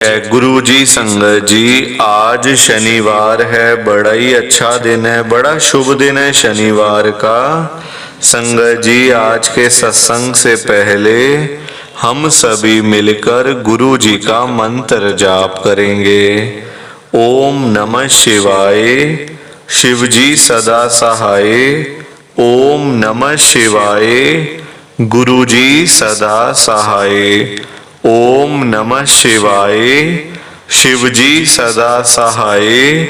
जय गुरु जी। संगत जी, आज शनिवार है, बड़ा ही अच्छा दिन है, बड़ा शुभ दिन है शनिवार का। संगत जी, आज के सत्संग से पहले हम सभी मिलकर गुरु जी का मंत्र जाप करेंगे। ओम नमः शिवाय, शिव जी सदा सहाय। ओम नमः शिवाय, गुरु जी सदा सहाय। ओम नमः शिवाय, शिव जी सदा सहाय।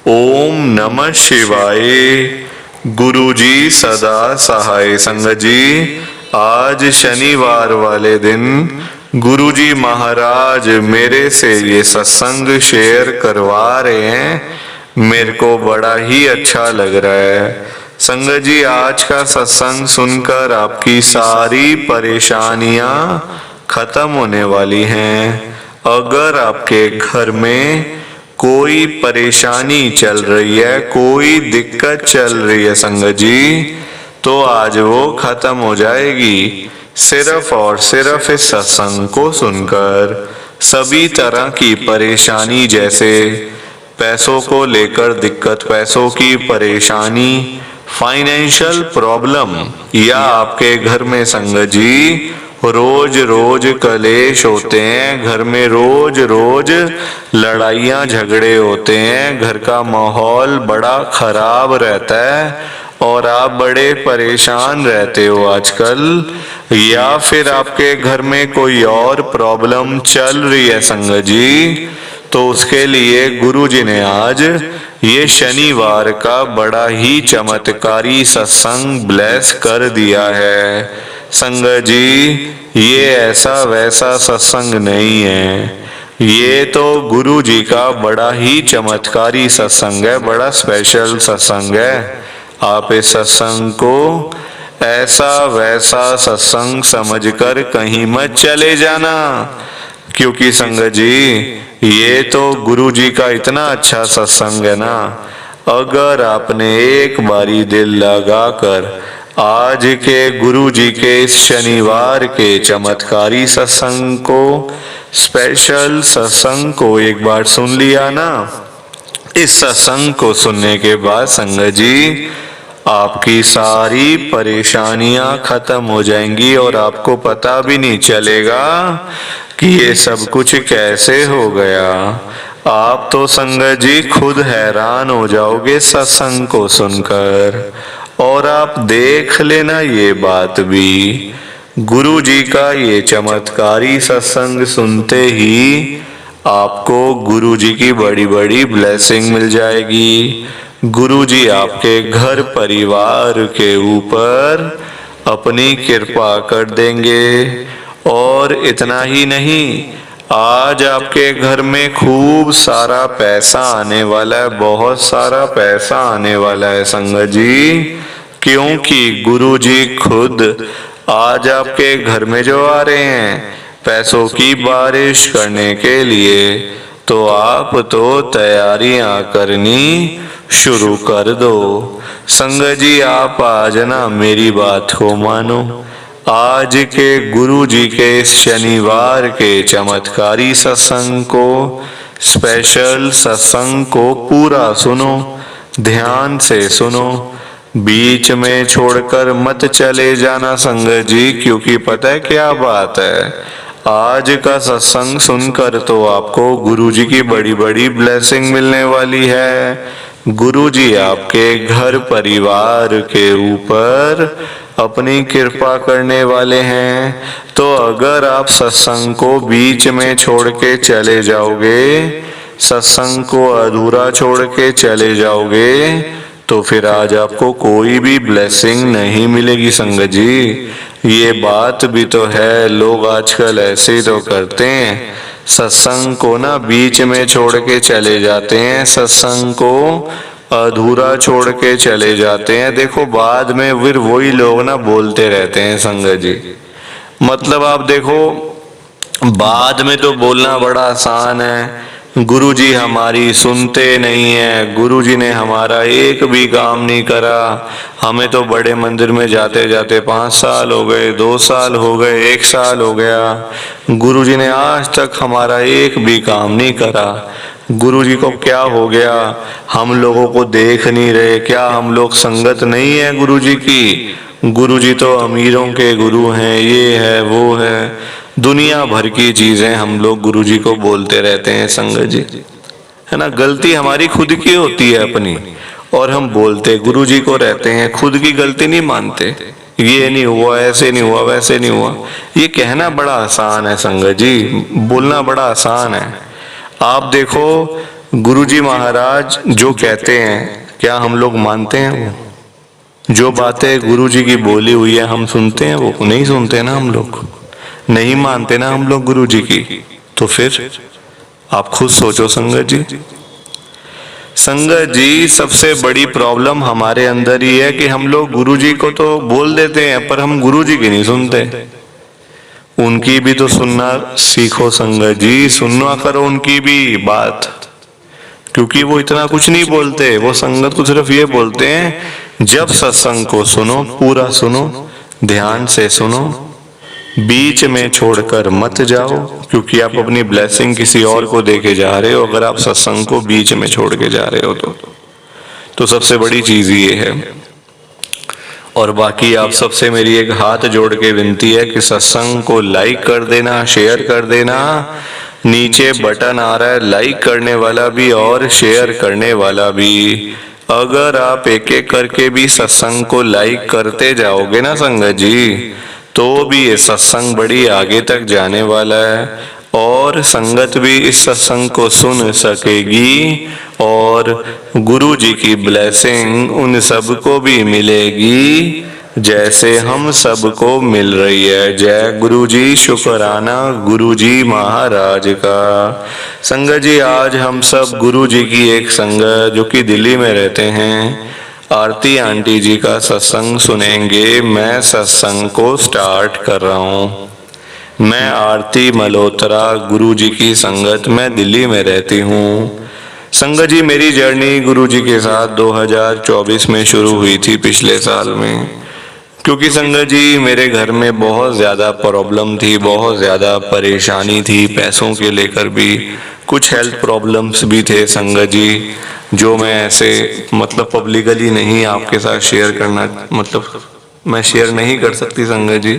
ओम नमः शिवाय, गुरु जी सदा सहाय। संगत जी, आज शनिवार वाले दिन गुरु जी महाराज मेरे से ये सत्संग शेयर करवा रहे हैं, मेरे को बड़ा ही अच्छा लग रहा है। संगत जी, आज का सत्संग सुनकर आपकी सारी परेशानियां खत्म होने वाली हैं। अगर आपके घर में कोई परेशानी चल रही है, कोई दिक्कत चल रही है संगत जी, तो आज वो खत्म हो जाएगी सिर्फ और सिर्फ इस सत्संग को सुनकर। सभी तरह की परेशानी, जैसे पैसों को लेकर दिक्कत, पैसों की परेशानी, फाइनेंशियल प्रॉब्लम, या आपके घर में संगत जी रोज रोज कलेश होते हैं, घर में रोज रोज लड़ाइयाँ झगड़े होते हैं, घर का माहौल बड़ा खराब रहता है और आप बड़े परेशान रहते हो आजकल, या फिर आपके घर में कोई और प्रॉब्लम चल रही है संगत जी, तो उसके लिए गुरु जी ने आज ये शनिवार का बड़ा ही चमत्कारी सत्संग ब्लेस कर दिया है। संगत जी, ये ऐसा वैसा सत्संग नहीं है, ये तो गुरु जी का बड़ा ही चमत्कारी सत्संग है, बड़ा स्पेशल सत्संग है। आप इस सत्संग को ऐसा वैसा सत्संग समझकर कहीं मत चले जाना, क्योंकि संगत जी ये तो गुरु जी का इतना अच्छा सत्संग है ना। अगर आपने एक बारी दिल लगाकर आज के गुरु जी के इस शनिवार के चमत्कारी सत्संग को, स्पेशल सत्संग को एक बार सुन लिया ना, इस सत्संग को सुनने के बाद संगत जी आपकी सारी परेशानियां खत्म हो जाएंगी और आपको पता भी नहीं चलेगा कि ये सब कुछ कैसे हो गया। आप तो संगत जी खुद हैरान हो जाओगे सत्संग को सुनकर। और आप देख लेना ये बात भी, गुरु जी का ये चमत्कारी सत्संग सुनते ही आपको गुरु जी की बड़ी बड़ी ब्लेसिंग मिल जाएगी। गुरु जी आपके घर परिवार के ऊपर अपनी कृपा कर देंगे। और इतना ही नहीं, आज आपके घर में खूब सारा पैसा आने वाला है, बहुत सारा पैसा आने वाला है संगत जी, क्योंकि गुरु जी खुद आज आपके घर में जो आ रहे हैं पैसों की बारिश करने के लिए, तो आप तो तैयारियां करनी शुरू कर दो। संगत जी, आप आज ना मेरी बात को मानो, आज के गुरु जी के इस शनिवार के चमत्कारी सत्संग को, स्पेशल सत्संग को पूरा सुनो, ध्यान से सुनो, बीच में छोड़कर मत चले जाना संगत जी, क्योंकि पता है क्या बात है, आज का सत्संग सुनकर तो आपको गुरु जी की बड़ी बड़ी ब्लेसिंग मिलने वाली है। गुरु जी आपके घर परिवार के ऊपर अपनी कृपा करने वाले हैं। तो अगर आप सत्संग को बीच में छोड़ के चले जाओगे, सत्संग को अधूरा छोड़ के चले जाओगे, तो फिर आज आपको कोई भी ब्लेसिंग नहीं मिलेगी संगत जी। ये बात भी तो है, लोग आजकल ऐसे ही तो करते हैं, सत्संग को ना बीच में छोड़ के चले जाते हैं, सत्संग को अधूरा छोड़ के चले जाते हैं। देखो बाद में फिर वही लोग ना बोलते रहते हैं संगत जी। मतलब आप देखो, बाद में तो बोलना बड़ा आसान है, गुरुजी हमारी सुनते नहीं है, गुरुजी ने हमारा एक भी काम नहीं करा। हमें तो बड़े मंदिर में जाते जाते 5 साल हो गए, 2 साल हो गए, 1 साल हो गया, गुरुजी ने आज तक हमारा एक भी काम नहीं करा। गुरुजी को क्या हो गया? हम लोगों को देख नहीं रहे क्या? हम लोग संगत नहीं है गुरुजी की? गुरुजी तो अमीरों के गुरु हैं, ये है वो है, दुनिया भर की चीजें हम लोग गुरुजी को बोलते रहते हैं संगत जी, है ना। गलती हमारी खुद की होती है अपनी, और हम बोलते गुरुजी को रहते हैं, खुद की गलती नहीं मानते। ये नहीं हुआ, ऐसे नहीं हुआ, वैसे नहीं हुआ। ये कहना बड़ा आसान है संगत जी, बोलना बड़ा आसान है। आप देखो गुरुजी महाराज जो कहते हैं, क्या हम लोग मानते हैं? वो जो बातें गुरुजी की बोली हुई है हम सुनते हैं? वो नहीं सुनते ना, हम लोग नहीं मानते ना हम लोग गुरुजी की। तो फिर आप खुद सोचो संगत जी। संगत जी, सबसे बड़ी प्रॉब्लम हमारे अंदर ही है कि हम लोग गुरुजी को तो बोल देते हैं पर हम गुरुजी की नहीं सुनते। उनकी भी तो सुनना सीखो संगत जी, सुनना करो उनकी भी बात, क्योंकि वो इतना कुछ नहीं बोलते। वो संगत को सिर्फ ये बोलते हैं, जब सत्संग को सुनो पूरा सुनो, ध्यान से सुनो, बीच में छोड़कर मत जाओ, क्योंकि आप अपनी ब्लेसिंग किसी और को देके जा रहे हो अगर आप सत्संग को बीच में छोड़ के जा रहे हो तो सबसे बड़ी चीज ये है। और बाकी आप सबसे मेरी एक हाथ जोड़ के विनती है कि सत्संग को लाइक कर देना, शेयर कर देना। नीचे बटन आ रहा है लाइक करने वाला भी और शेयर करने वाला भी। अगर आप एक एक करके भी सत्संग को लाइक करते जाओगे ना संगत जी, तो भी ये सत्संग बड़ी आगे तक जाने वाला है, और संगत भी इस सत्संग को सुन सकेगी, और गुरु जी की ब्लेसिंग उन सबको भी मिलेगी जैसे हम सबको मिल रही है। जय गुरु जी, शुक्राना गुरु जी महाराज का। संगत जी, आज हम सब गुरु जी की एक संगत जो कि दिल्ली में रहते हैं, आरती आंटी जी का सत्संग सुनेंगे। मैं सत्संग को स्टार्ट कर रहा हूँ। मैं आरती मल्होत्रा, गुरु जी की संगत में दिल्ली में रहती हूँ। संगत जी, मेरी जर्नी गुरु जी के साथ 2024 में शुरू हुई थी, पिछले साल में। क्योंकि संगत जी मेरे घर में बहुत ज़्यादा प्रॉब्लम थी, बहुत ज़्यादा परेशानी थी, पैसों के लेकर भी कुछ हेल्थ प्रॉब्लम्स भी थे संगत जी, जो मैं ऐसे मतलब पब्लिकली नहीं आपके साथ शेयर करना, मतलब मैं शेयर नहीं कर सकती संगत जी।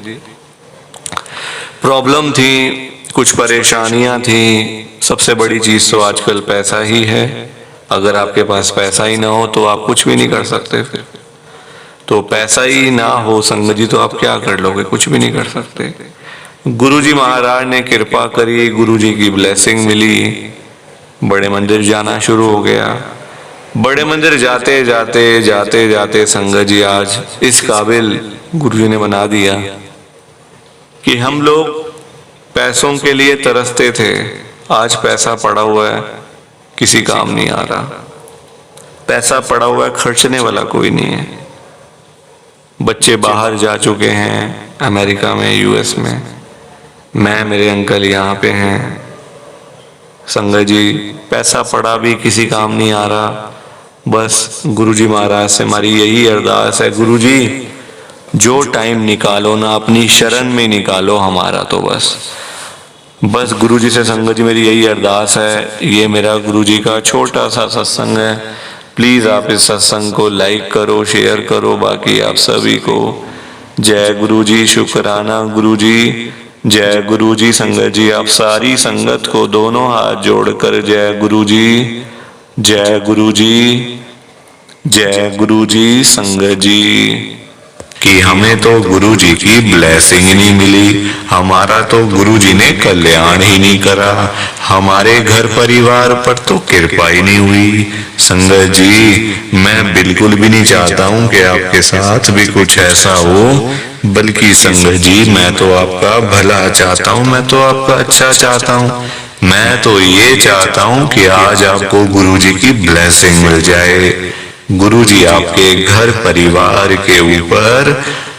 प्रॉब्लम थी, कुछ परेशानियां थी। सबसे बड़ी चीज़ तो आजकल पैसा ही है। अगर आपके पास पैसा ही ना हो तो आप कुछ भी नहीं कर सकते। फिर तो पैसा ही ना हो संगत जी तो आप क्या कर लोगे? कुछ भी नहीं कर सकते। गुरुजी महाराज ने कृपा करी, गुरुजी की ब्लेसिंग मिली, बड़े मंदिर जाना शुरू हो गया। बड़े मंदिर जाते जाते जाते जाते संगत जी आज इस काबिल गुरुजी ने बना दिया कि हम लोग पैसों के लिए तरसते थे, आज पैसा पड़ा हुआ है, किसी काम नहीं आ रहा। पैसा पड़ा हुआ है, खर्चने वाला कोई नहीं है। बच्चे बाहर जा चुके हैं, अमेरिका में, यूएस में। मैं, मेरे अंकल यहाँ पे हैं। संगत जी, पैसा पड़ा भी किसी काम नहीं आ रहा। बस गुरुजी महाराज से हमारी यही अरदास है, गुरुजी जो टाइम निकालो ना अपनी शरण में निकालो हमारा, तो बस गुरुजी से संगत जी मेरी यही अरदास है। ये मेरा गुरुजी का छोटा सा सत्संग है, प्लीज आप इस सत्संग को लाइक करो, शेयर करो बाकी आप सभी को। जय गुरुजी, शुक्राना गुरुजी, जय गुरुजी। संगत जी, आप सारी संगत को दोनों हाथ जोड़कर जय गुरुजी, जय गुरुजी, जय गुरुजी। संगत जी, कि हमें तो गुरु जी की ब्लेसिंग नहीं मिली, हमारा तो गुरु जी ने कल्याण ही नहीं करा, हमारे घर परिवार पर तो कृपा ही नहीं हुई। संगत जी, मैं बिल्कुल भी नहीं चाहता हूँ कि आपके साथ भी कुछ ऐसा हो, बल्कि संगत जी मैं तो आपका भला चाहता हूँ, मैं तो आपका अच्छा चाहता हूँ। मैं तो ये चाहता हूँ कि आज आपको गुरु जी की ब्लेसिंग मिल जाए, गुरु जी आपके घर परिवार के ऊपर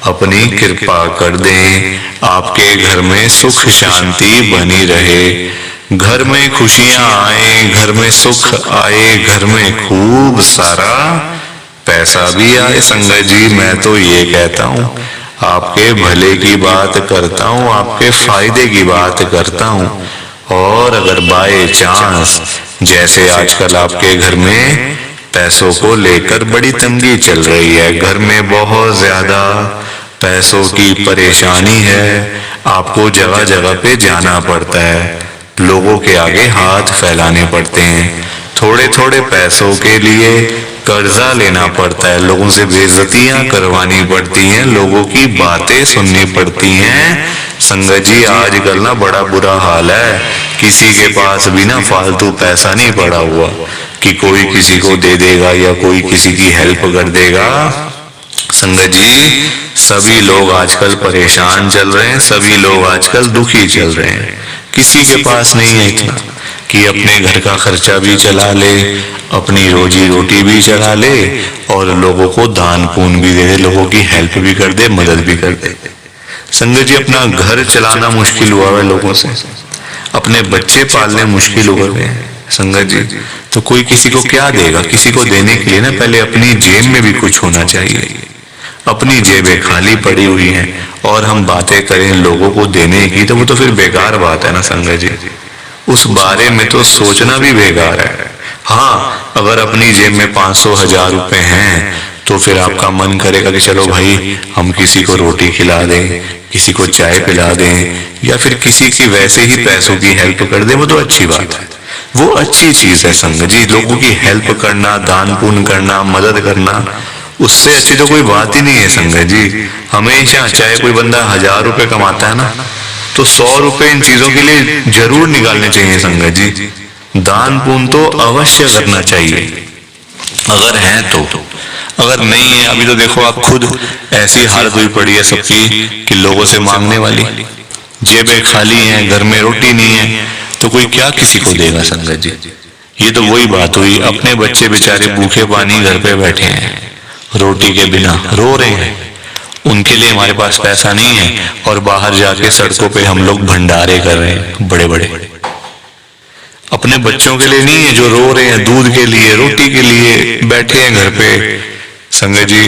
अपनी कृपा कर दें, आपके घर में सुख शांति बनी रहे। घर में खुशियां आए, घर में सुख आए, घर में खूब सारा पैसा भी आए। संगत जी मैं तो ये कहता हूँ, आपके भले की बात करता हूँ, आपके फायदे की बात करता हूँ। और अगर बाय चांस जैसे आजकल आपके घर में पैसों को लेकर बड़ी तंगी चल रही है, घर में बहुत ज्यादा पैसों की परेशानी है, आपको जगह जगह पे जाना पड़ता है, लोगों के आगे हाथ फैलाने पड़ते हैं, थोड़े थोड़े पैसों के लिए कर्जा लेना पड़ता है, लोगों से बेइज्जतियां करवानी पड़ती हैं, लोगों की बातें सुननी पड़ती हैं। संगत जी आजकल ना बड़ा बुरा हाल है, किसी के पास भी ना फालतू पैसा नहीं पड़ा हुआ कि कोई किसी को दे देगा या कोई किसी की हेल्प कर देगा। संगत जी सभी लोग आजकल परेशान चल रहे हैं, सभी लोग आजकल दुखी चल रहे हैं। किसी के पास नहीं है इतना कि अपने घर का खर्चा भी चला ले, अपनी रोजी रोटी भी चला ले और लोगों को दान पुण्य भी दे दे, लोगों की हेल्प भी कर दे, मदद भी कर दे। संगत जी अपना घर चलाना मुश्किल हुआ है लोगों से, अपने बच्चे पालने मुश्किल हो गए हैं। संगत जी तो कोई किसी को क्या देगा? किसी को देने के लिए ना पहले अपनी जेब में भी कुछ होना चाहिए। अपनी जेबें खाली पड़ी हुई हैं और हम बातें करें लोगों को देने की, तो वो तो फिर बेकार बात है ना संगत जी, उस बारे में तो सोचना भी बेकार है। हाँ अगर अपनी जेब में 500-1000 रुपए हैं तो फिर आपका मन करेगा कि चलो भाई हम किसी को रोटी खिला दें, किसी को चाय पिला दें या फिर किसी की वैसे ही पैसों की हेल्प कर दें, वो तो अच्छी बात है, वो अच्छी चीज है संगत जी। लोगों की हेल्प करना, दान पुण्य करना, मदद करना, उससे अच्छी तो कोई बात ही नहीं है संगत जी। हमेशा चाहे कोई बंदा 1000 रुपए कमाता है ना तो 100 रुपए इन चीजों के लिए जरूर निकालने चाहिए संगत जी। दान पुण्य तो अवश्य करना चाहिए अगर है तो, अगर नहीं है अभी तो देखो आप खुद ऐसी हालत हुई पड़ी है सबकी कि लोगों से मांगने वाली, जेबें खाली हैं, घर में रोटी नहीं है, तो कोई क्या किसी को देगा संगत जी। ये तो वही बात हुई, अपने बच्चे बेचारे भूखे पानी घर पे बैठे हैं, रोटी के बिना रो रहे हैं, उनके लिए हमारे पास पैसा नहीं है और बाहर जाके सड़कों पे हम लोग भंडारे कर रहे हैं बड़े बड़े। अपने बच्चों के लिए नहीं है जो रो रहे हैं, दूध के लिए, रोटी के लिए बैठे हैं घर पे। संगत जी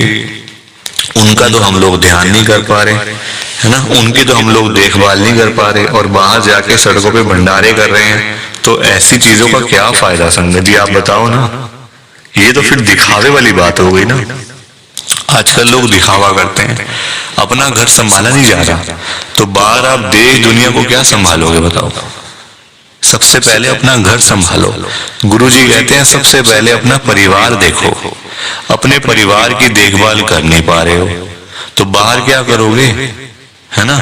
उनका तो हम लोग ध्यान नहीं कर पा रहे है ना, उनकी तो हम लोग देखभाल नहीं कर पा रहे और बाहर जाके सड़कों पे भंडारे कर रहे हैं, तो ऐसी चीजों का क्या फायदा संगत जी, आप बताओ ना। ये तो फिर दिखावे वाली बात हो गई ना। आजकल लोग दिखावा करते हैं, अपना घर संभाला नहीं जा रहा तो बाहर आप देश दुनिया को क्या संभालोगे बताओ। सबसे पहले अपना घर संभालो। गुरुजी कहते हैं सबसे पहले अपना परिवार देखो, अपने परिवार की देखभाल कर नहीं पा रहे हो तो बाहर क्या करोगे, है ना।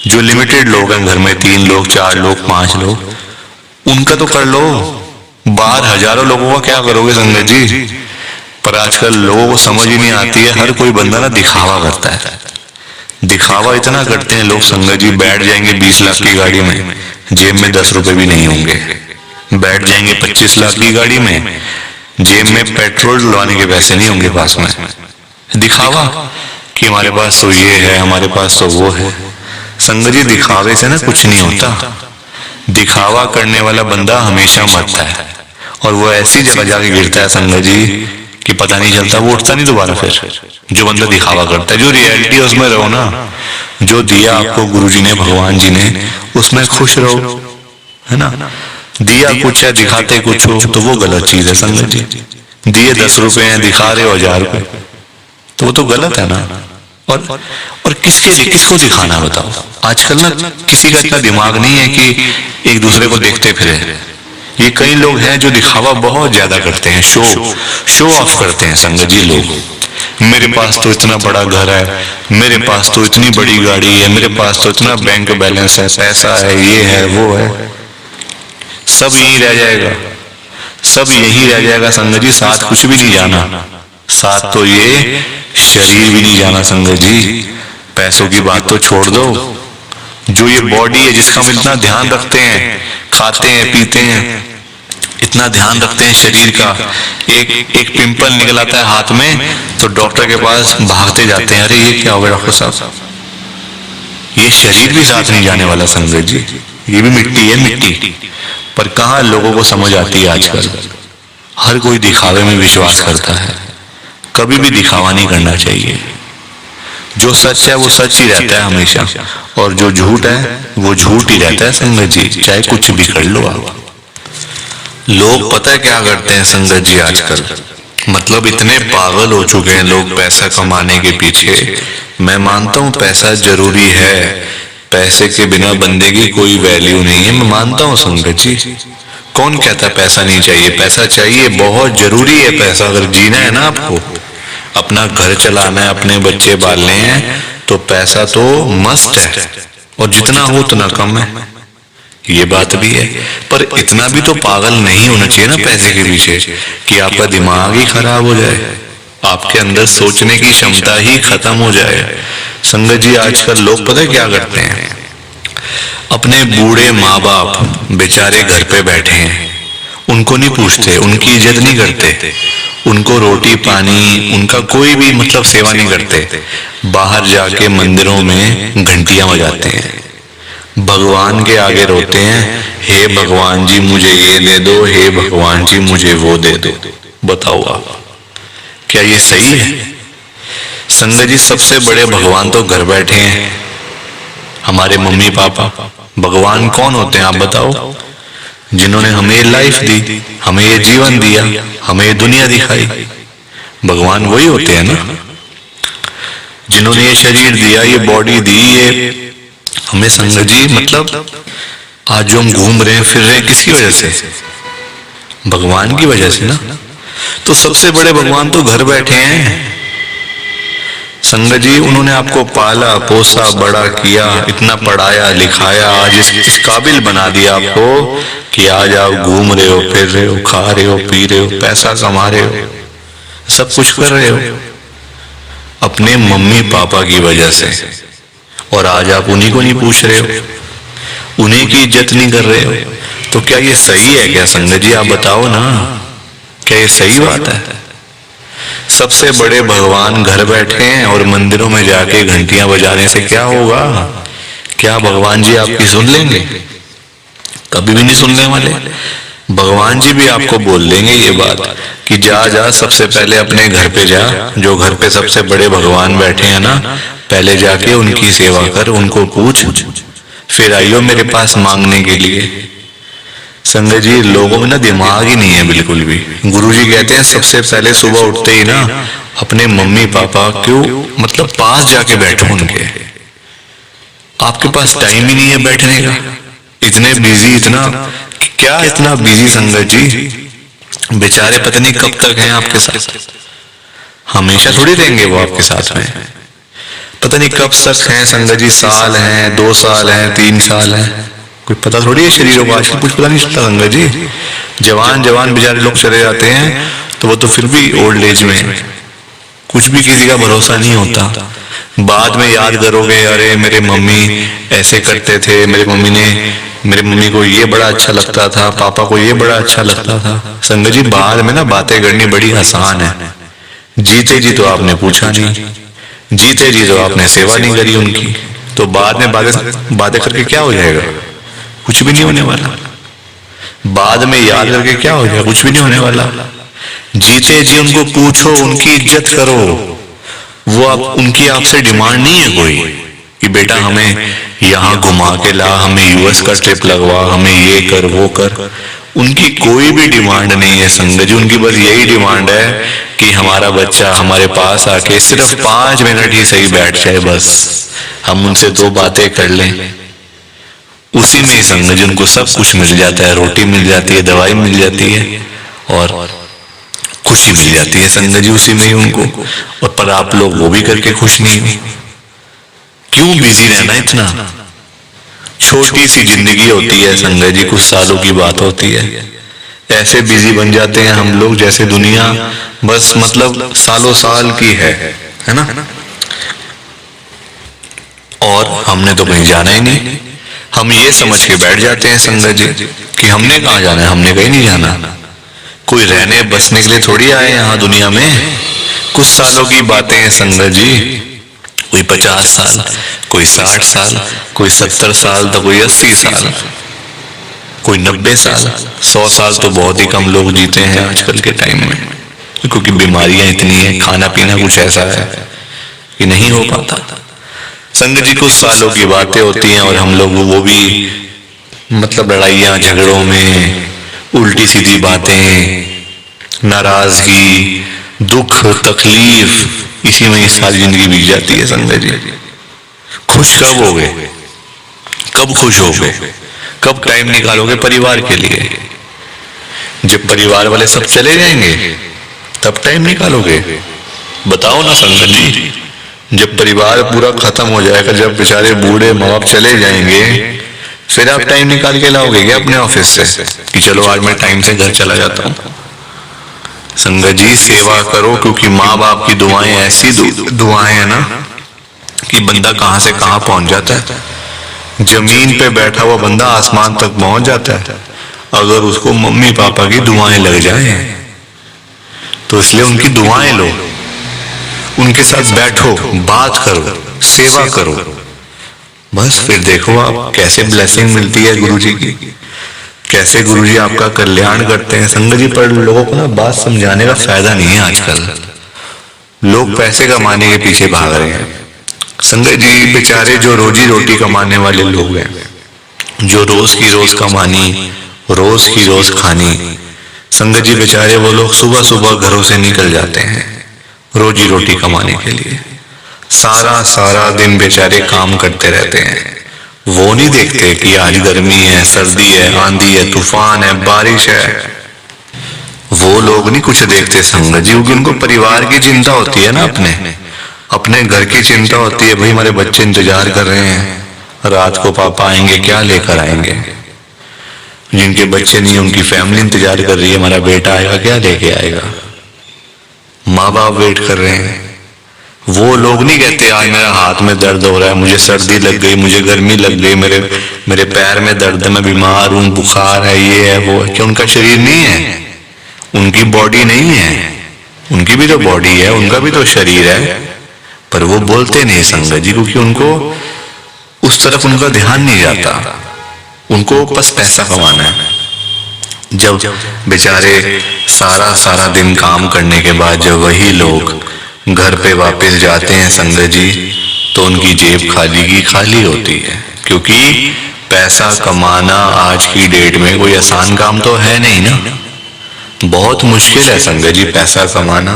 जो लिमिटेड लोग हैं घर में, 3 लोग 4 लोग 5 लोग, उनका तो कर लो, बाहर हजारों लोगों का क्या करोगे संगत जी। पर आजकल लोगों को समझ ही नहीं आती है, हर कोई बंदा ना दिखावा करता है, दिखावा इतना करते हैं लोग संगत जी, बैठ जाएंगे 20 लाख की गाड़ी में, जेब में 10 रुपए भी नहीं होंगे, बैठ जाएंगे 25 लाख की गाड़ी में, जेब में पेट्रोल डलवाने के पैसे नहीं होंगे पास में। दिखावा कि हमारे पास तो ये है, हमारे पास तो वो है। संगत जी दिखावे से ना कुछ नहीं होता, दिखावा करने वाला बंदा हमेशा मरता है और वो ऐसी जगह जाके गिरता है संगत जी कि पता नहीं चलता, वो उठता नहीं दोबारा फिर। जो बंदा दिखावा करता है, जो रियलिटी है उसमें रहो ना, जो दिया आपको गुरुजी ने, भगवान जी ने, उसमें खुश रहो, है ना। दिया कुछ है, दिखाते कुछ हो तो वो गलत चीज है संगत जी। दिए 10 रुपए हैं, दिखा रहे हो 1000 रुपए, तो वो तो गलत है ना। और किसके लिए, किसको दिखाना बताओ। आजकल ना किसी का इतना दिमाग नहीं है कि एक दूसरे को देखते फिरे। ये कई लोग हैं जो दिखावा बहुत ज्यादा करते हैं, शो ऑफ करते हैं संगत जी लोग। मेरे पास तो इतना बड़ा घर है, मेरे पास तो इतनी बड़ी गाड़ी है, मेरे पास तो इतना बैंक बैलेंस है, पैसा है, ये है वो है। सब यही रह जाएगा, सब यही रह जाएगा संगत जी, साथ कुछ भी नहीं जाना, साथ तो ये शरीर भी नहीं जाना संगत जी। पैसों की बात तो छोड़ दो, जो ये बॉडी है जिसका हम इतना ध्यान रखते हैं, खाते हैं पीते हैं, इतना ध्यान रखते हैं शरीर का, एक पिंपल निकल आता है हाथ में तो डॉक्टर के पास भागते जाते हैं, अरे ये क्या हो गया डॉक्टर साहब। ये शरीर भी साथ नहीं जाने वाला संगत जी। ये भी मिट्टी है, मिट्टी। पर कहाँ लोगों को समझ आती है आजकल। हर कोई दिखावे में विश्वास करता है, कभी भी दिखावा नहीं करना चाहिए। जो सच है वो सच ही रहता है हमेशा, और जो झूठ है वो झूठ ही रहता है संगत जी, चाहे कुछ भी कर लो आप। लोग पता है क्या करते हैं संगत जी आजकल, मतलब इतने पागल हो चुके हैं लोग पैसा कमाने के पीछे। मैं मानता हूँ पैसा जरूरी है, पैसे के बिना बंदे की कोई वैल्यू नहीं है, मैं मानता हूँ संगत जी। कौन कहता है पैसा नहीं चाहिए? पैसा चाहिए, बहुत जरूरी है पैसा। अगर जीना है ना आपको, अपना घर चलाना है, अपने बच्चे पालने हैं, तो पैसा तो मस्ट है, और जितना हो उतना कम है, ये बात भी है। पर इतना भी तो पागल नहीं होना चाहिए ना पैसे के पीछे कि आपका दिमाग ही खराब हो जाए, आपके अंदर सोचने की क्षमता ही खत्म हो जाए। संगत जी आजकल लोग पता है क्या करते हैं, अपने बूढ़े माँ बाप बेचारे घर पे बैठे हैं, उनको नहीं पूछते, उनकी इज्जत नहीं करते, उनको रोटी पानी उनका कोई भी मतलब सेवा नहीं करते। बाहर जाके मंदिरों में घंटियां बजाते हैं, भगवान के आगे रोते हैं, हे भगवान जी मुझे ये दे दो, हे भगवान जी मुझे वो दे दो। बताओ आप, क्या ये सही है? संगत जी सबसे बड़े भगवान तो घर बैठे हैं, हमारे मम्मी पापा। भगवान कौन होते हैं आप बताओ? जिन्होंने हमें लाइफ दी, हमें ये जीवन दिया, हमें ये दुनिया दिखाई, भगवान वही होते हैं ना। जिन्होंने ये शरीर दिया, ये बॉडी दी, ये हमें संगत जी मतलब आज जो हम घूम रहे हैं फिर रहे हैं किसकी वजह से? भगवान की वजह से ना। तो सबसे बड़े भगवान तो घर बैठे हैं संगत जी। उन्होंने आपको पाला पोसा बड़ा किया, इतना पढ़ाया लिखाया, आज इस काबिल बना दिया आपको कि आज आप घूम रहे हो, फिर रहे हो, खा रहे हो, पी रहे हो, पैसा कमा रहे हो, सब कुछ कर रहे हो अपने मम्मी पापा की वजह से। और आज आप उन्हीं को नहीं पूछ रहे हो, उन्हीं की इज्जत नहीं कर रहे हो। तो क्या ये सही है क्या संगत जी? आप बताओ ना, क्या ये सही बात है? सबसे बड़े भगवान घर बैठे हैं और मंदिरों में जाके घंटियां बजाने से क्या होगा? क्या भगवान जी आपकी सुन लेंगे? कभी भी नहीं सुनने वाले। भगवान जी भी आपको बोल देंगे ये बात कि जा जा सबसे पहले अपने घर पे जा, जो घर पे सबसे बड़े भगवान बैठे हैं ना, पहले जाके उनकी सेवा कर, उनको पूछ, फिर आइयो मेरे पास मांगने के लिए। संगत जी लोगों में ना दिमाग ही नहीं है बिल्कुल भी। गुरुजी कहते हैं सबसे पहले सुबह उठते ही ना अपने मम्मी पापा क्यों मतलब पास जाके बैठो उनके। आपके पास टाइम ही नहीं है बैठने का, इतने बिजी, इतना क्या इतना बिजी संगत जी, बेचारे पता नहीं कब तक हैं आपके साथ, हमेशा थोड़ी रहेंगे वो आपके साथ में, पता नहीं कब तक हैं संगत जी, साल हैं, 2 साल हैं, 3 साल हैं, कोई पता थोड़ी है शरीरों को। आजकल कुछ पता नहीं चलता संगत जी, जवान जवान बेचारे लोग चले जाते हैं तो वो तो फिर भी ओल्ड एज में, कुछ भी किसी का भरोसा नहीं होता। बाद में याद करोगे अरे मेरे मम्मी ऐसे करते थे, मेरे मम्मी को ये बड़ा अच्छा लगता था, पापा को ये बड़ा अच्छा लगता था। संगत जी बाद में ना बातें करनी बड़ी आसान है, जीते जी तो आपने पूछा नहीं, जीते जी तो आपने सेवा नहीं करी उनकी, तो बाद में बातें करके क्या हो जाएगा? कुछ भी नहीं होने वाला। बाद में याद करके क्या हो जाएगा? कुछ भी नहीं होने वाला। जीते जी उनको पूछो, उनकी इज्जत करो, वो आप उनकी आपसे डिमांड नहीं है कोई कि बेटा हमें यहाँ घुमा के ला, हमें यूएस का ट्रिप लगवा, हमें ये कर वो कर, उनकी कोई भी डिमांड नहीं है संगत जी। उनकी बस यही डिमांड है कि हमारा बच्चा हमारे पास आके सिर्फ 5 मिनट ही सही बैठ जाए, बस हम उनसे 2 बातें कर लें, उसी में ही संगत जी उनको सब कुछ मिल जाता है, रोटी मिल जाती है, दवाई मिल जाती है और खुशी मिल जाती है संगत जी उसी में ही उनको। और पर आप लोग वो भी करके खुश नहीं हो, क्यों बिजी रहना इतना? छोटी सी जिंदगी होती है संगत जी, कुछ सालों की बात होती है, ऐसे बिजी बन जाते हैं हम लोग जैसे दुनिया बस मतलब सालों साल की है ना। और हमने तो कहीं जाना ही नहीं, हम ये समझ के बैठ जाते हैं संगत जी कि हमने कहाँ जाना है, हमने कहीं नहीं जाना। कोई रहने बसने के लिए थोड़ी आए यहाँ दुनिया में, कुछ सालों की बातें हैं संगत जी, कोई 50 साल, कोई 60 साल, कोई 70 साल, तो कोई 80 साल, कोई 90 साल। 100 साल तो बहुत ही कम लोग जीते हैं आजकल के टाइम में, क्योंकि बीमारियां इतनी हैं, खाना पीना कुछ ऐसा है कि नहीं हो पाता। संगत जी, कुछ सालों की बातें होती हैं और हम लोग वो भी मतलब लड़ाइयाँ झगड़ों में, उल्टी सीधी बातें, नाराजगी, दुख, तकलीफ, इसी में ये सारी जिंदगी बीत जाती है। संगत जी, खुश कब हो गए? कब खुश हो गए? कब टाइम निकालोगे परिवार के लिए? जब परिवार वाले सब चले जाएंगे तब टाइम निकालोगे? बताओ ना संगत जी। जब परिवार पूरा खत्म हो जाएगा, जब बेचारे बूढ़े माँ बाप चले जाएंगे, फिर आप टाइम निकाल के लाओगे क्या अपने ऑफिस से कि चलो आज मैं टाइम से घर चला जाता हूँ? संगत जी, सेवा करो, क्योंकि माँ बाप की दुआएं ऐसी दुआएं है ना कि बंदा कहाँ से कहाँ पहुंच जाता है। जमीन पे बैठा हुआ बंदा आसमान तक पहुंच जाता है अगर उसको मम्मी पापा की दुआएं लग जाए। तो इसलिए उनकी दुआएं लो, उनके साथ बैठो, बात करो, सेवा करो, बस फिर देखो आप कैसे ब्लेसिंग मिलती है गुरुजी की, कैसे गुरुजी आपका कल्याण करते हैं। संगत जी, पर लोगों को ना बात समझाने का फायदा नहीं है। आजकल लोग पैसे कमाने के पीछे भाग रहे हैं। संगत जी, बेचारे जो रोजी रोटी कमाने वाले लोग हैं, जो रोज की रोज कमानी, रोज की रोज खानी, संगत जी बेचारे वो लोग सुबह सुबह घरों से निकल जाते हैं रोजी रोटी कमाने के लिए। सारा सारा दिन बेचारे काम करते रहते हैं। वो नहीं देखते कि आज गर्मी है, सर्दी है, आंधी है, तूफान है, बारिश है। वो लोग नहीं कुछ देखते संगत जी, क्योंकि उनको परिवार की चिंता होती है ना, अपने घर की चिंता होती है। भाई हमारे बच्चे इंतजार कर रहे हैं, रात को पापा आएंगे, क्या लेकर आएंगे। जिनके बच्चे नहीं, उनकी फैमिली इंतजार कर रही है, हमारा बेटा आएगा, क्या लेके आएगा। माँ बाप वेट कर रहे हैं। वो लोग नहीं कहते आज मेरा हाथ में दर्द हो रहा है, मुझे सर्दी लग गई, मुझे गर्मी लग गई, मेरे पैर में दर्द है, मैं बीमार हूँ, बुखार है, ये है वो है। क्या उनका शरीर नहीं है? उनकी बॉडी नहीं है? उनकी भी तो बॉडी है, उनका भी तो शरीर है, पर वो बोलते नहीं संगत जी, क्योंकि उनको उस तरफ उनका ध्यान नहीं जाता। उनको बस पैसा कमाना है। जब बेचारे सारा सारा दिन काम करने के बाद जब वही लोग घर पे वापस जाते हैं संगत जी, तो उनकी जेब खाली की खाली होती है। क्योंकि पैसा कमाना आज की डेट में कोई आसान काम तो है नहीं ना, बहुत मुश्किल है संगत जी पैसा कमाना,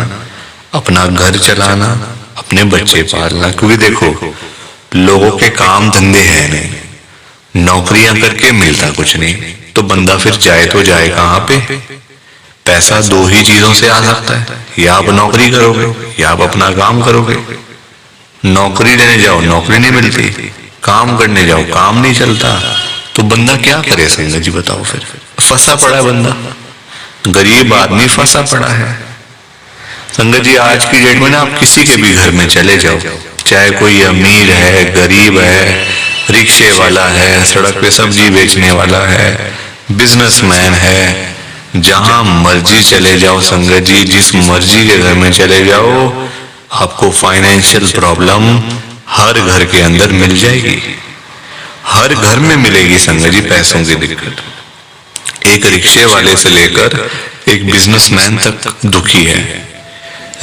अपना घर चलाना, अपने बच्चे पालना। क्योंकि देखो लोगों के काम धंधे हैं नहीं, नौकरियां करके मिलता कुछ नहीं, तो बंदा फिर जाए तो जाए कहाँ पे? पैसा दो ही चीजों से आ सकता है, या आप नौकरी करोगे या आप अपना काम करोगे। नौकरी लेने जाओ नौकरी नहीं मिलती, काम करने जाओ काम नहीं चलता, तो बंदा क्या करे संगत जी बताओ। फिर फंसा पड़ा है बंदा, गरीब आदमी फंसा पड़ा है। संगत जी आज की डेट में ना आप किसी के भी घर में चले जाओ, चाहे कोई अमीर है, गरीब है, रिक्शे वाला है, सड़क पे सब्जी बेचने वाला है, बिजनेसमैन है, जहां मर्जी चले जाओ संगत जी, जिस मर्जी के घर में चले जाओ, आपको फाइनेंशियल प्रॉब्लम हर घर के अंदर मिल जाएगी, हर घर में मिलेगी संगत जी पैसों की दिक्कत। एक रिक्शे वाले से लेकर एक बिजनेसमैन तक दुखी है।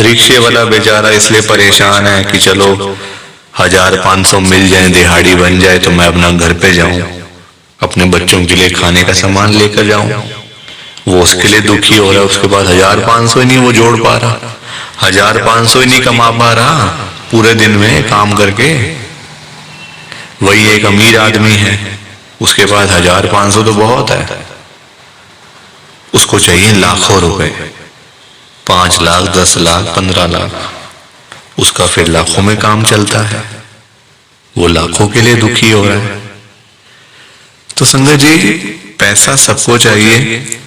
रिक्शे वाला बेचारा इसलिए परेशान है कि चलो 1000-500 मिल जाए, दिहाड़ी बन जाए तो मैं अपना घर पे जाऊं, अपने बच्चों के लिए खाने का सामान लेकर जाऊं। वो उसके लिए दुखी हो रहा है, उसके पास 1000-500 ही नहीं वो जोड़ पा रहा, 1000-500 ही नहीं कमा पा रहा पूरे दिन में काम करके। वही एक अमीर आदमी है, उसके पास 1000-500 तो बहुत है, उसको चाहिए लाखों रुपए, 5 लाख, 10 लाख, 15 लाख, उसका फिर लाखों में काम चलता है, वो लाखों के लिए दुखी हो रहा है। तो संगत जी पैसा सबको चाहिए,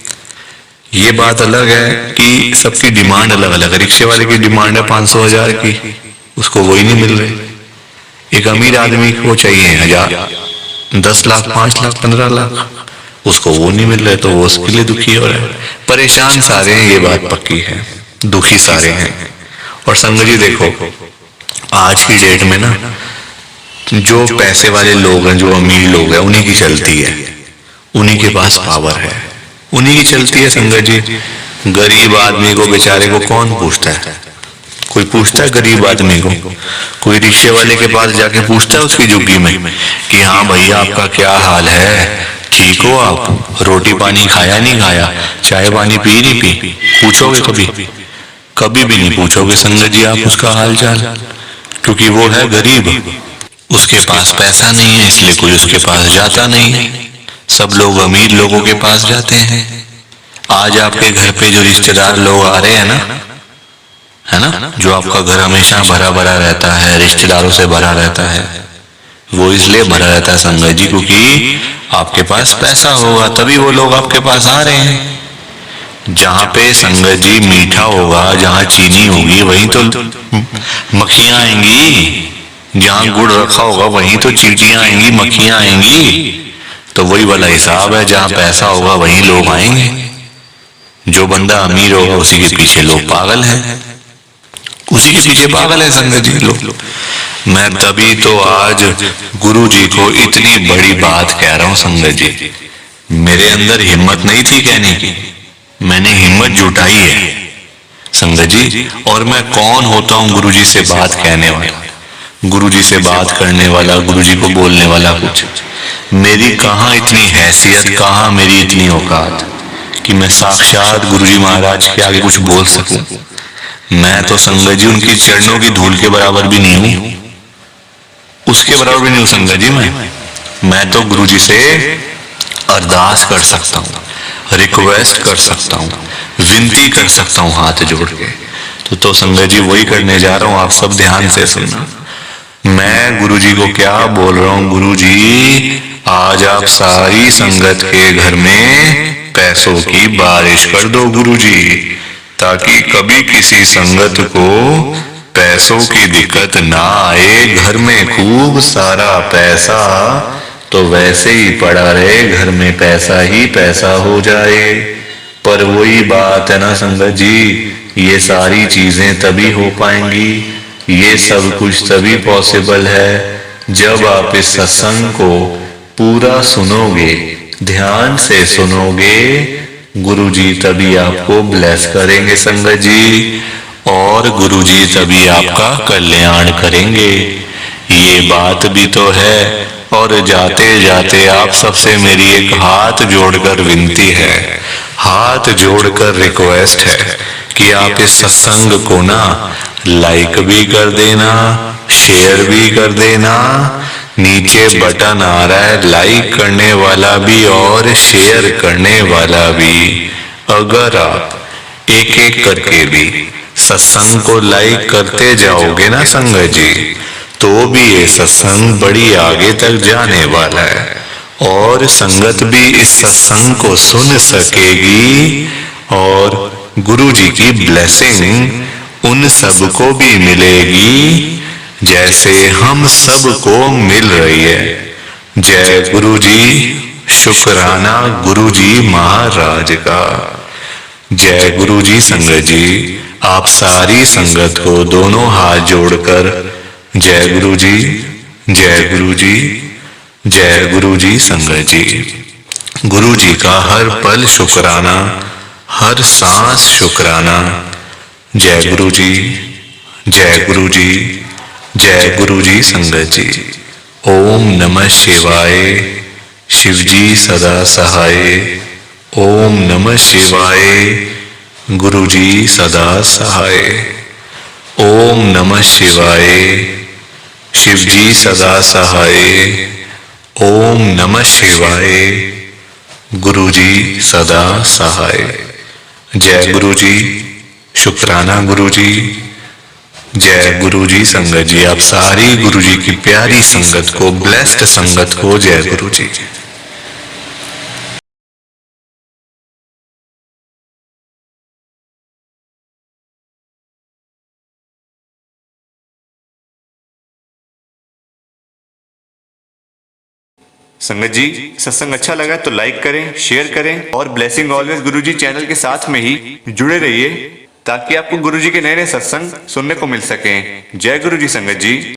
ये बात अलग है कि सबकी डिमांड अलग अलग है। रिक्शे वाले की डिमांड है 500-1000 की, उसको वही नहीं मिल रही। एक अमीर आदमी को चाहिए 1000, 10 लाख, 5 लाख, 15 लाख, उसको वो नहीं मिल रहा, तो वो उसके लिए दुखी हो रहा है। परेशान सारे हैं, ये बात पक्की है, दुखी सारे हैं। और संगत जी देखो आज की डेट में ना जो पैसे वाले लोग हैं, जो अमीर लोग हैं, उन्हीं की चलती है, उन्हीं के पास पावर है, उन्हीं की चलती है संगत जी। गरीब आदमी को, बेचारे को कौन पूछता है? कोई पूछता है गरीब आदमी को? कोई रिक्शे वाले के पास जाके पूछता है उसकी झुग्गी में कि हाँ भैया आपका क्या हाल है, ठीक हो आप, रोटी पानी खाया नहीं खाया, चाय पानी पी नहीं पी? पूछोगे कभी? कभी भी नहीं पूछोगे संगत जी आप उसका हाल चाल, क्योंकि वो है गरीब, उसके पास पैसा नहीं है, इसलिए कोई उसके पास जाता नहीं है। सब लोग अमीर लोगों के पास जाते हैं। आज आपके घर पे जो रिश्तेदार लोग आ रहे हैं ना, है ना, जो आपका घर हमेशा भरा भरा रहता है, रिश्तेदारों से भरा रहता है, वो इसलिए भरा रहता है संगत जी क्योंकि आपके पास पैसा होगा, तभी वो लोग आपके पास आ रहे हैं। जहाँ पे संगत जी मीठा होगा, जहाँ चीनी होगी, वहीं तो मक्खियां आएंगी। जहाँ गुड़ रखा होगा वहीं तो चींटियां आएंगी, मक्खियां आएंगी। तो वही वाला हिसाब है, जहाँ पैसा होगा वहीं लोग आएंगे। जो बंदा अमीर होगा उसी के पीछे लोग पागल हैं, उसी के पीछे पागल है संगत जी लोग। मैं तभी तो आज गुरु जी को इतनी बड़ी बात कह रहा हूँ संगत जी। मेरे अंदर हिम्मत नहीं थी कहने की, मैंने हिम्मत जुटाई है संगत जी। और मैं कौन होता हूँ गुरु जी से बात कहने वाला, गुरु जी से बात करने वाला, गुरु जी को बोलने वाला? कुछ मेरी कहाँ इतनी हैसियत, कहाँ मेरी इतनी औकात कि मैं साक्षात गुरु जी महाराज के आगे कुछ बोल सकूं। मैं तो संगत जी उनकी चरणों की धूल के बराबर भी नहीं हूं, उसके बराबर भी नहीं हूं संगत जी। मैं तो गुरु जी से अरदास कर सकता हूँ, रिक्वेस्ट कर सकता हूँ, विनती कर सकता हूँ हाथ जोड़ के। तो संगत जी वही करने जा रहा हूँ, आप सब ध्यान से सुनना। मैं गुरु जी को क्या बोल रहा हूँ? गुरु जी आज आप सारी संगत के घर में पैसों की बारिश कर दो गुरु जी, ताकि कभी किसी संगत को पैसों की दिक्कत ना आए। घर में खूब सारा पैसा तो वैसे ही पड़ा रहे, घर में पैसा ही पैसा हो जाए। पर वही बात है ना संगत जी, ये सारी चीजें तभी हो पाएंगी, ये सब कुछ तभी पॉसिबल है जब आप इस सत्संग को पूरा सुनोगे, ध्यान से सुनोगे। गुरुजी तभी आपको ब्लेस करेंगे संगत जी, और गुरुजी तभी आपका कल्याण करेंगे। ये बात भी तो है। और जाते जाते आप सबसे मेरी एक हाथ जोड़कर विनती है, हाथ जोड़कर रिक्वेस्ट है कि आप इस सत्संग को ना लाइक भी कर देना, शेयर भी कर देना। नीचे बटन आ रहा है लाइक करने वाला भी और शेयर करने वाला भी। अगर आप एक एक करके भी सत्संग को लाइक करते जाओगे ना संगत जी, तो भी ये सत्संग बड़ी आगे तक जाने वाला है, और संगत भी इस सत्संग को सुन सकेगी, और गुरु जी की ब्लेसिंग उन सबको भी मिलेगी जैसे हम सबको मिल रही है। जय गुरु जी, शुक्राना गुरु जी महाराज का। जय गुरु जी संगत जी। आप सारी संगत को दोनों हाथ जोड़कर जय गुरु जी, जय गुरु जी, जय गुरु जी संगत जी। गुरु जी का हर पल शुक्राना, हर सांस शुक्राना। जय गुरु जी, जय गुरु जी, जय गुरु जी संगत जी। ओम नमः शिवाय। शिव जी सदा सहाय। ओम नमः शिवाय। गुरु जी सदा सहाय। ओम नमः शिवाय। शिव जी सदा सहाय। ओम नमः शिवाय। गुरु जी सदा सहाय। जय गुरु जी, शुक्राना गुरु जी। जय गुरु जी संगत जी। आप सारी गुरु जी की प्यारी संगत को, ब्लेस्ड संगत को जय गुरु जी। संगत जी सत्संग अच्छा लगा तो लाइक करें, शेयर करें और ब्लेसिंग ऑलवेज गुरुजी चैनल के साथ में ही जुड़े रहिए। ताकि आपको गुरु जी के नए नए सत्संग सुनने को मिल सके। जय गुरु जी संगत जी।